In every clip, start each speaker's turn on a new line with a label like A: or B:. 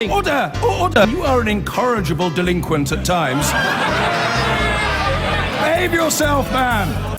A: Order! Order! You are an incorrigible delinquent at times. Behave yourself, man!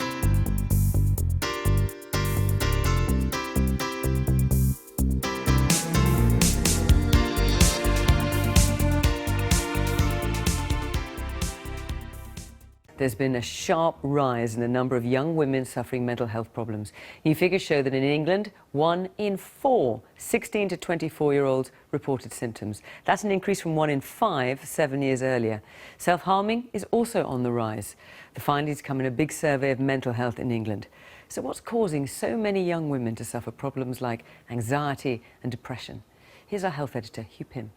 B: There's been a sharp rise in the number of young women suffering mental health problems. New figures show that in England, 1 in 4 16 to 24-year-olds reported symptoms. That's an increase from 1 in 5 7 years earlier. Self-harming is also on the rise. The findings come in a big survey of mental health in England. So what's causing so many young women to suffer problems like anxiety and depression? Here's our health editor, Hugh Pym.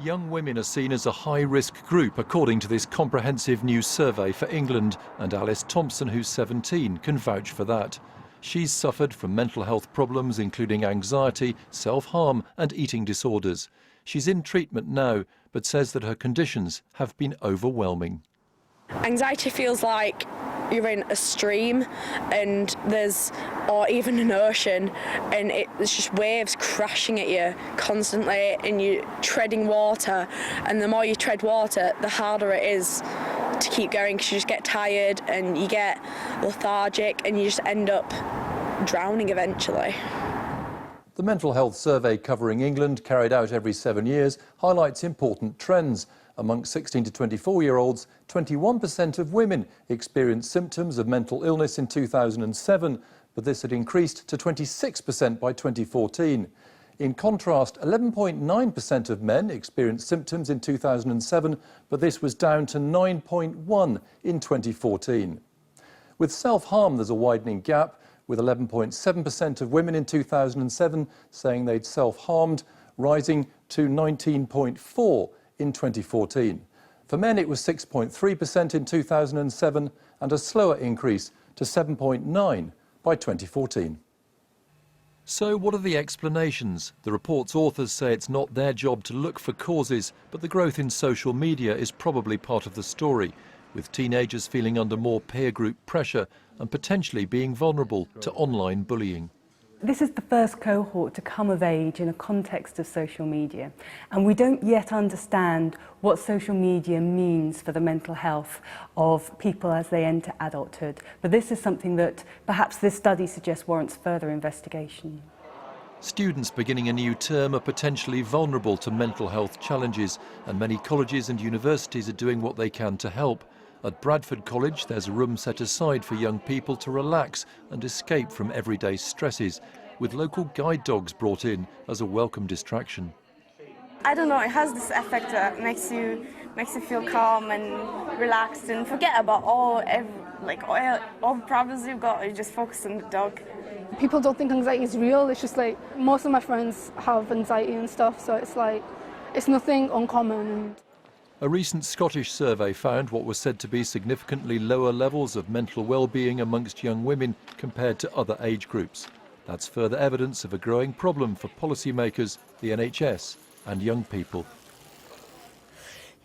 C: Young women are seen as a high-risk group, according to this comprehensive new survey for England, and Alice Thompson, who's 17, can vouch for that. She's suffered from mental health problems, including anxiety, self-harm and eating disorders. She's in treatment now, but says that her conditions have been overwhelming.
D: Anxiety feels like you're in a stream and or even an ocean, and it's just waves crashing at you constantly and you're treading water, and the more you tread water the harder it is to keep going because you just get tired and you get lethargic and you just end up drowning eventually.
C: The Mental Health Survey covering England, carried out every 7 years, highlights important trends. Among 16 to 24-year-olds, 21% of women experienced symptoms of mental illness in 2007, but this had increased to 26% by 2014. In contrast, 11.9% of men experienced symptoms in 2007, but this was down to 9.1% in 2014. With self-harm, there's a widening gap, with 11.7% of women in 2007 saying they'd self-harmed, rising to 19.4% in 2014. For men, it was 6.3% in 2007 and a slower increase to 7.9% by 2014. So what are the explanations? The report's authors say it's not their job to look for causes, but the growth in social media is probably part of the story, with teenagers feeling under more peer group pressure and potentially being vulnerable to online bullying.
E: This is the first cohort to come of age in a context of social media, and we don't yet understand what social media means for the mental health of people as they enter adulthood. But this is something that perhaps this study suggests warrants further investigation.
C: Students beginning a new term are potentially vulnerable to mental health challenges, and many colleges and universities are doing what they can to help. At Bradford College, there's a room set aside for young people to relax and escape from everyday stresses, with local guide dogs brought in as a welcome distraction.
F: I don't know, it has this effect that makes you feel calm and relaxed and forget about all the problems you've got. You just focus on the dog.
G: People don't think anxiety is real. It's just like most of my friends have anxiety and stuff, so it's like it's nothing uncommon.
C: A recent Scottish survey found what was said to be significantly lower levels of mental well-being amongst young women compared to other age groups. That's further evidence of a growing problem for policymakers, the NHS and young people.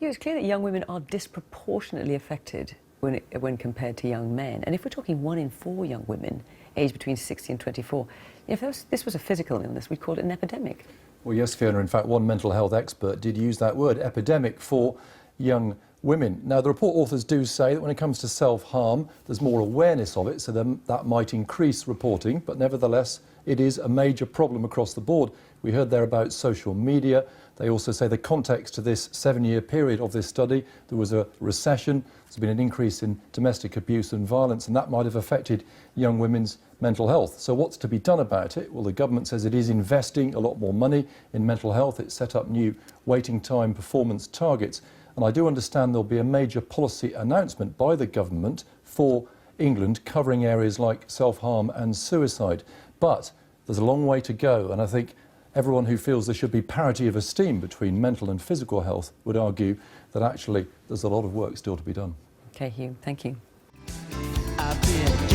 B: Yeah, it's clear that young women are disproportionately affected when compared to young men. And if we're talking 1 in 4 young women aged between 16 and 24, if this was a physical illness, we'd call it an epidemic.
C: Well, yes, Fiona. In fact, one mental health expert did use that word, epidemic, for young women. Now, the report authors do say that when it comes to self-harm, there's more awareness of it, so then that might increase reporting, but nevertheless, it is a major problem across the board. We heard there about social media. They also say the context to this 7-year period of this study, there was a recession, there's been an increase in domestic abuse and violence, and that might have affected young women's mental health. So what's to be done about it? Well, the government says it is investing a lot more money in mental health. It's set up new waiting time performance targets. And I do understand there'll be a major policy announcement by the government for England covering areas like self-harm and suicide. But there's a long way to go, and I think everyone who feels there should be parity of esteem between mental and physical health would argue that actually there's a lot of work still to be done.
B: OK, Hugh, thank you.
H: I've been